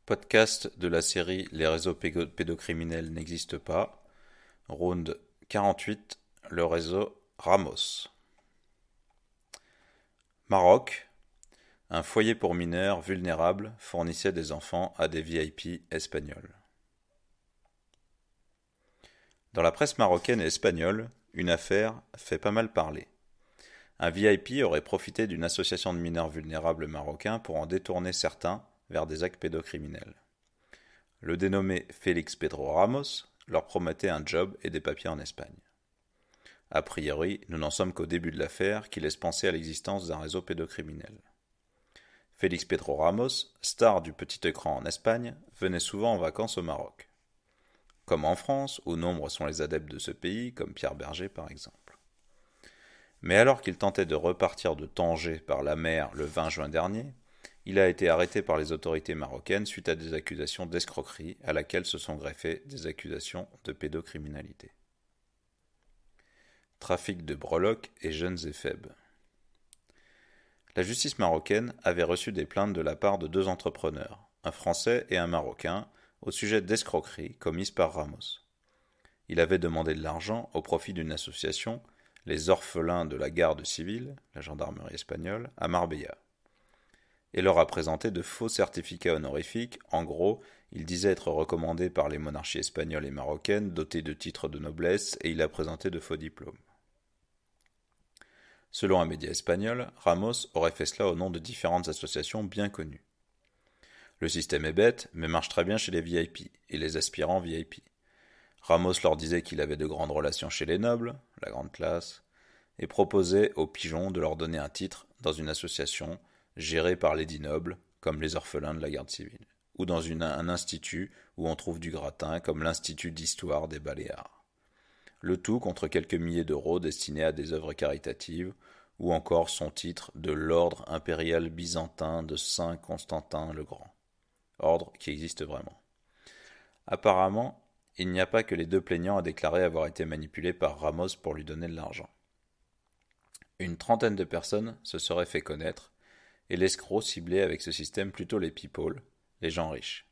Podcast de la série Les réseaux pédocriminels n'existent pas. Round 48, le réseau Ramos. Maroc, un foyer pour mineurs vulnérables fournissait des enfants à des VIP espagnols. Dans la presse marocaine et espagnole, une affaire fait pas mal parler. Un VIP aurait profité d'une association de mineurs vulnérables marocains pour en détourner certains vers des actes pédocriminels. Le dénommé Félix Pedro Ramos leur promettait un job et des papiers en Espagne. A priori, nous n'en sommes qu'au début de l'affaire qui laisse penser à l'existence d'un réseau pédocriminel. Félix Pedro Ramos, star du petit écran en Espagne, venait souvent en vacances au Maroc. Comme en France, où nombre sont les adeptes de ce pays, comme Pierre Berger par exemple. Mais alors qu'il tentait de repartir de Tanger par la mer le 20 juin dernier, il a été arrêté par les autorités marocaines suite à des accusations d'escroquerie à laquelle se sont greffées des accusations de pédocriminalité. Trafic de breloques et jeunes éphèbes. La justice marocaine avait reçu des plaintes de la part de deux entrepreneurs, un Français et un Marocain, au sujet d'escroqueries commises par Ramos. Il avait demandé de l'argent au profit d'une association, les orphelins de la garde civile, la gendarmerie espagnole, à Marbella, et leur a présenté de faux certificats honorifiques. En gros, il disait être recommandé par les monarchies espagnoles et marocaines, doté de titres de noblesse, et il a présenté de faux diplômes. Selon un média espagnol, Ramos aurait fait cela au nom de différentes associations bien connues. Le système est bête, mais marche très bien chez les VIP et les aspirants VIP. Ramos leur disait qu'il avait de grandes relations chez les nobles, la grande classe, et proposait aux pigeons de leur donner un titre dans une association gérée par les dits nobles, comme les orphelins de la garde civile, ou dans un institut où on trouve du gratin, comme l'Institut d'histoire des Baléares. Le tout contre quelques milliers d'euros destinés à des œuvres caritatives, ou encore son titre de l'ordre impérial byzantin de Saint Constantin le Grand, ordre qui existe vraiment. Apparemment, il n'y a pas que les deux plaignants à déclarer avoir été manipulés par Ramos pour lui donner de l'argent. Une trentaine de personnes se seraient fait connaître, et l'escroc ciblait avec ce système plutôt les people, les gens riches.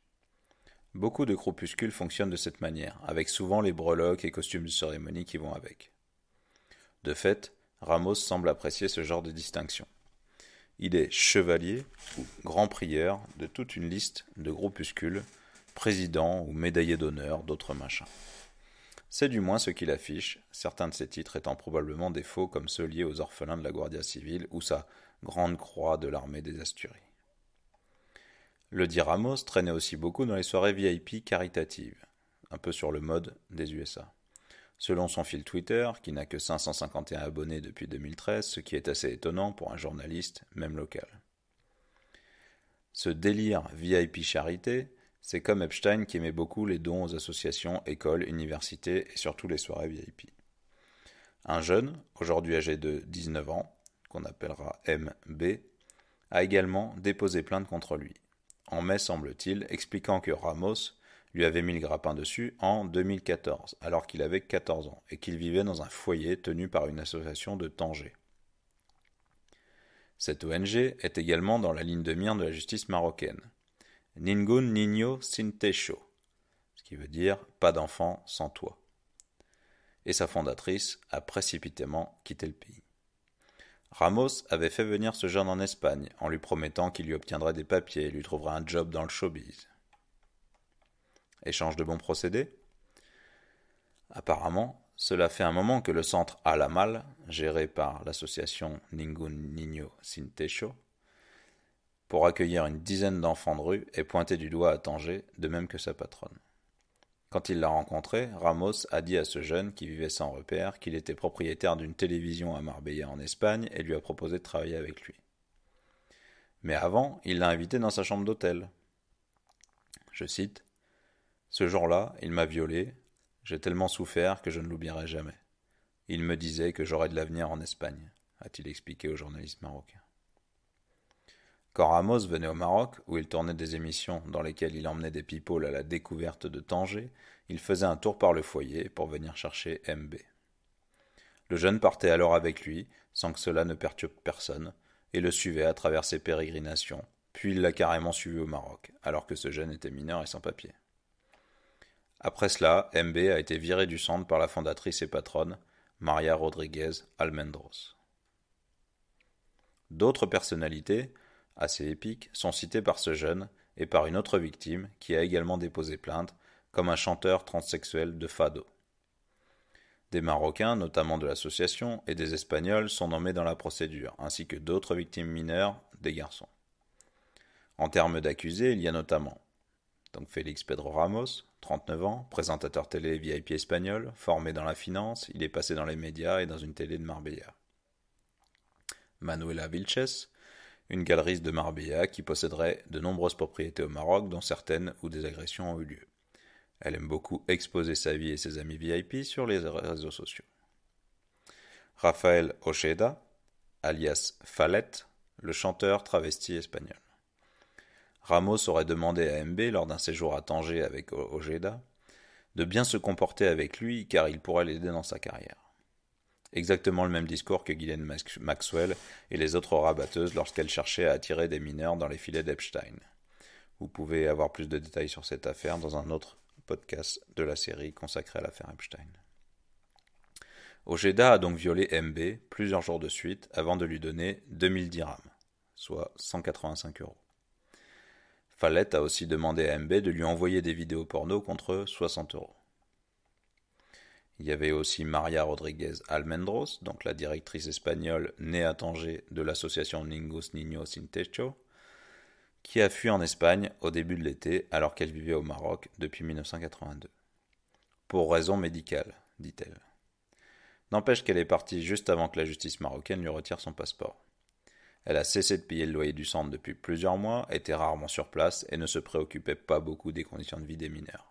Beaucoup de groupuscules fonctionnent de cette manière, avec souvent les breloques et costumes de cérémonie qui vont avec. De fait, Ramos semble apprécier ce genre de distinction. Il est chevalier ou grand prieur de toute une liste de groupuscules, président ou médaillé d'honneur d'autres machins. C'est du moins ce qu'il affiche, certains de ces titres étant probablement des faux comme ceux liés aux orphelins de la Guardia Civile ou sa grande croix de l'armée des Asturies. Le dit Ramos traînait aussi beaucoup dans les soirées VIP caritatives, un peu sur le mode des USA. Selon son fil Twitter, qui n'a que 551 abonnés depuis 2013, ce qui est assez étonnant pour un journaliste, même local. Ce délire VIP charité, c'est comme Epstein qui aimait beaucoup les dons aux associations, écoles, universités et surtout les soirées VIP. Un jeune, aujourd'hui âgé de 19 ans, qu'on appellera MB, a également déposé plainte contre lui. En mai, semble-t-il, expliquant que Ramos lui avait mis le grappin dessus en 2014, alors qu'il avait 14 ans, et qu'il vivait dans un foyer tenu par une association de Tanger. Cette ONG est également dans la ligne de mire de la justice marocaine. Ningún niño sin techo, ce qui veut dire pas d'enfant sans toit. Et sa fondatrice a précipitamment quitté le pays. Ramos avait fait venir ce jeune en Espagne, en lui promettant qu'il lui obtiendrait des papiers et lui trouverait un job dans le showbiz. Échange de bons procédés ? Apparemment, cela fait un moment que le centre Al-Amal, géré par l'association Ningún Niño Sin Techo, pour accueillir une dizaine d'enfants de rue, est pointé du doigt à Tanger, de même que sa patronne. Quand il l'a rencontré, Ramos a dit à ce jeune qui vivait sans repère qu'il était propriétaire d'une télévision à Marbella en Espagne et lui a proposé de travailler avec lui. Mais avant, il l'a invité dans sa chambre d'hôtel. Je cite : « Ce jour-là, il m'a violé. J'ai tellement souffert que je ne l'oublierai jamais. Il me disait que j'aurais de l'avenir en Espagne, a-t-il expliqué au journaliste marocain. » Quand Ramos venait au Maroc, où il tournait des émissions dans lesquelles il emmenait des people à la découverte de Tanger, il faisait un tour par le foyer pour venir chercher MB. Le jeune partait alors avec lui, sans que cela ne perturbe personne, et le suivait à travers ses pérégrinations, puis il l'a carrément suivi au Maroc, alors que ce jeune était mineur et sans papier. Après cela, MB a été viré du centre par la fondatrice et patronne, Maria Rodríguez Almendros. D'autres personnalités, assez épiques, sont citées par ce jeune et par une autre victime qui a également déposé plainte, comme un chanteur transsexuel de fado. Des Marocains, notamment de l'association, et des Espagnols sont nommés dans la procédure, ainsi que d'autres victimes mineures, des garçons. En termes d'accusés, il y a notamment Félix Pedro Ramos, 39 ans, présentateur télé VIP espagnol, formé dans la finance, il est passé dans les médias et dans une télé de Marbella. Manuela Vilches, une galeriste de Marbella qui posséderait de nombreuses propriétés au Maroc, dont certaines où des agressions ont eu lieu. Elle aime beaucoup exposer sa vie et ses amis VIP sur les réseaux sociaux. Rafael Ojeda, alias Fallet, le chanteur travesti espagnol. Ramos aurait demandé à MB, lors d'un séjour à Tanger avec Ojeda, de bien se comporter avec lui car il pourrait l'aider dans sa carrière. Exactement le même discours que Ghislaine Maxwell et les autres rabatteuses lorsqu'elles cherchaient à attirer des mineurs dans les filets d'Epstein. Vous pouvez avoir plus de détails sur cette affaire dans un autre podcast de la série consacrée à l'affaire Epstein. Ojeda a donc violé MB plusieurs jours de suite avant de lui donner 2000 dirhams, soit 185 €. Fallet a aussi demandé à MB de lui envoyer des vidéos porno contre 60 €. Il y avait aussi Maria Rodríguez Almendros, donc la directrice espagnole née à Tanger de l'association Ningún Niño Sin Techo, qui a fui en Espagne au début de l'été alors qu'elle vivait au Maroc depuis 1982. Pour raison médicale, dit-elle. N'empêche qu'elle est partie juste avant que la justice marocaine lui retire son passeport. Elle a cessé de payer le loyer du centre depuis plusieurs mois, était rarement sur place et ne se préoccupait pas beaucoup des conditions de vie des mineurs.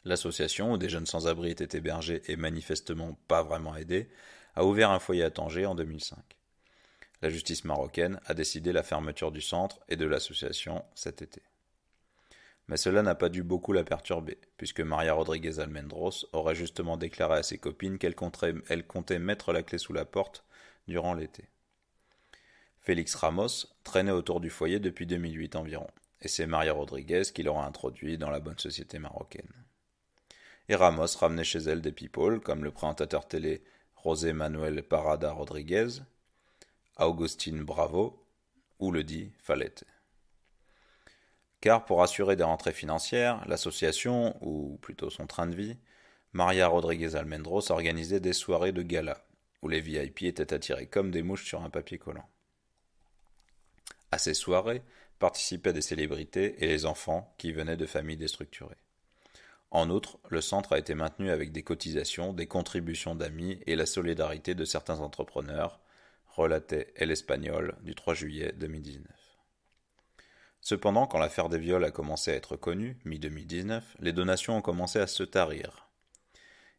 L'association, où des jeunes sans-abri étaient hébergés et manifestement pas vraiment aidés, a ouvert un foyer à Tanger en 2005. La justice marocaine a décidé la fermeture du centre et de l'association cet été. Mais cela n'a pas dû beaucoup la perturber, puisque Maria Rodríguez Almendros aurait justement déclaré à ses copines qu'elle comptait mettre la clé sous la porte durant l'été. Félix Ramos traînait autour du foyer depuis 2008 environ, et c'est Maria Rodríguez qui l'aura introduit dans la bonne société marocaine. Et Ramos ramenait chez elle des people, comme le présentateur télé José Manuel Parada Rodríguez, Augustin Bravo ou le dit Fallet. Car pour assurer des rentrées financières, l'association, ou plutôt son train de vie, Maria Rodríguez Almendros organisait des soirées de gala, où les VIP étaient attirés comme des mouches sur un papier collant. À ces soirées participaient des célébrités et les enfants qui venaient de familles déstructurées. En outre, le centre a été maintenu avec des cotisations, des contributions d'amis et la solidarité de certains entrepreneurs, relatait El Espagnol du 3 juillet 2019. Cependant, quand l'affaire des viols a commencé à être connue, mi-2019, les donations ont commencé à se tarir.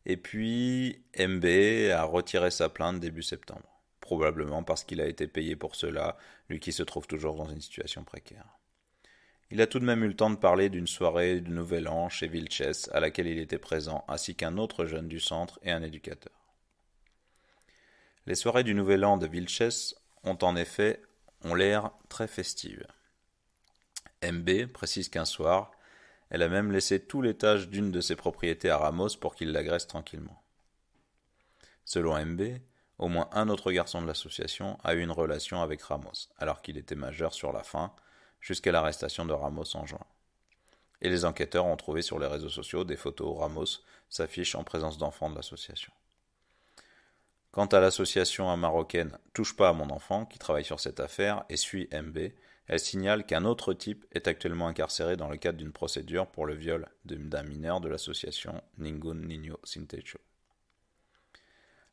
Et puis, MB a retiré sa plainte début septembre, probablement parce qu'il a été payé pour cela, lui qui se trouve toujours dans une situation précaire. Il a tout de même eu le temps de parler d'une soirée du Nouvel An chez Vilches à laquelle il était présent, ainsi qu'un autre jeune du centre et un éducateur. Les soirées du Nouvel An de Vilches ont l'air très festives. MB précise qu'un soir, elle a même laissé tout l'étage d'une de ses propriétés à Ramos pour qu'il l'agresse tranquillement. Selon MB, au moins un autre garçon de l'association a eu une relation avec Ramos, alors qu'il était majeur sur la fin, jusqu'à l'arrestation de Ramos en juin. Et les enquêteurs ont trouvé sur les réseaux sociaux des photos où Ramos s'affiche en présence d'enfants de l'association. Quant à l'association marocaine Touche pas à mon enfant, qui travaille sur cette affaire et suit MB, elle signale qu'un autre type est actuellement incarcéré dans le cadre d'une procédure pour le viol d'un mineur de l'association Ningún Niño Sin Techo.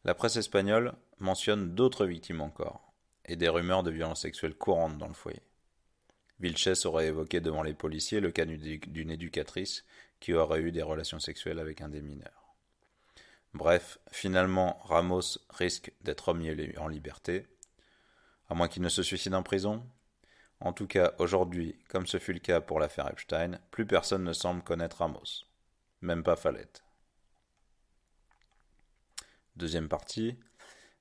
La presse espagnole mentionne d'autres victimes encore, et des rumeurs de violences sexuelles courantes dans le foyer. Vilches aurait évoqué devant les policiers le cas d'une éducatrice qui aurait eu des relations sexuelles avec un des mineurs. Bref, finalement, Ramos risque d'être remis en liberté, à moins qu'il ne se suicide en prison. En tout cas, aujourd'hui, comme ce fut le cas pour l'affaire Epstein, plus personne ne semble connaître Ramos, même pas Fallet. Deuxième partie,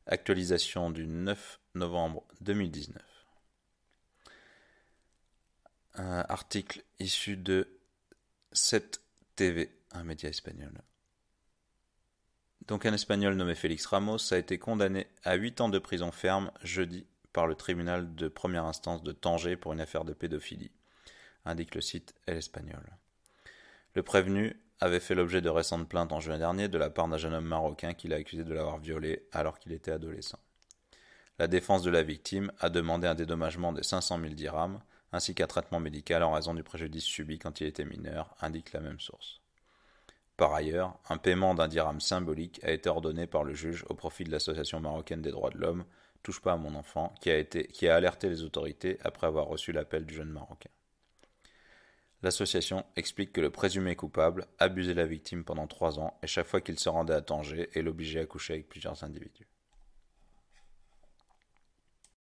actualisation du 9 novembre 2019. Article issu de 7TV, un média espagnol. Donc un Espagnol nommé Félix Ramos a été condamné à 8 ans de prison ferme jeudi par le tribunal de première instance de Tanger pour une affaire de pédophilie, indique le site El Espagnol. Le prévenu avait fait l'objet de récentes plaintes en juin dernier de la part d'un jeune homme marocain qui l'a accusé de l'avoir violé alors qu'il était adolescent. La défense de la victime a demandé un dédommagement de 500 000 dirhams ainsi qu'un traitement médical en raison du préjudice subi quand il était mineur, indique la même source. Par ailleurs, un paiement d'un dirham symbolique a été ordonné par le juge au profit de l'Association marocaine des droits de l'homme Touche pas à mon enfant, qui a alerté les autorités après avoir reçu l'appel du jeune Marocain. L'association explique que le présumé coupable abusait la victime pendant 3 ans et chaque fois qu'il se rendait à Tanger et l'obligeait à coucher avec plusieurs individus.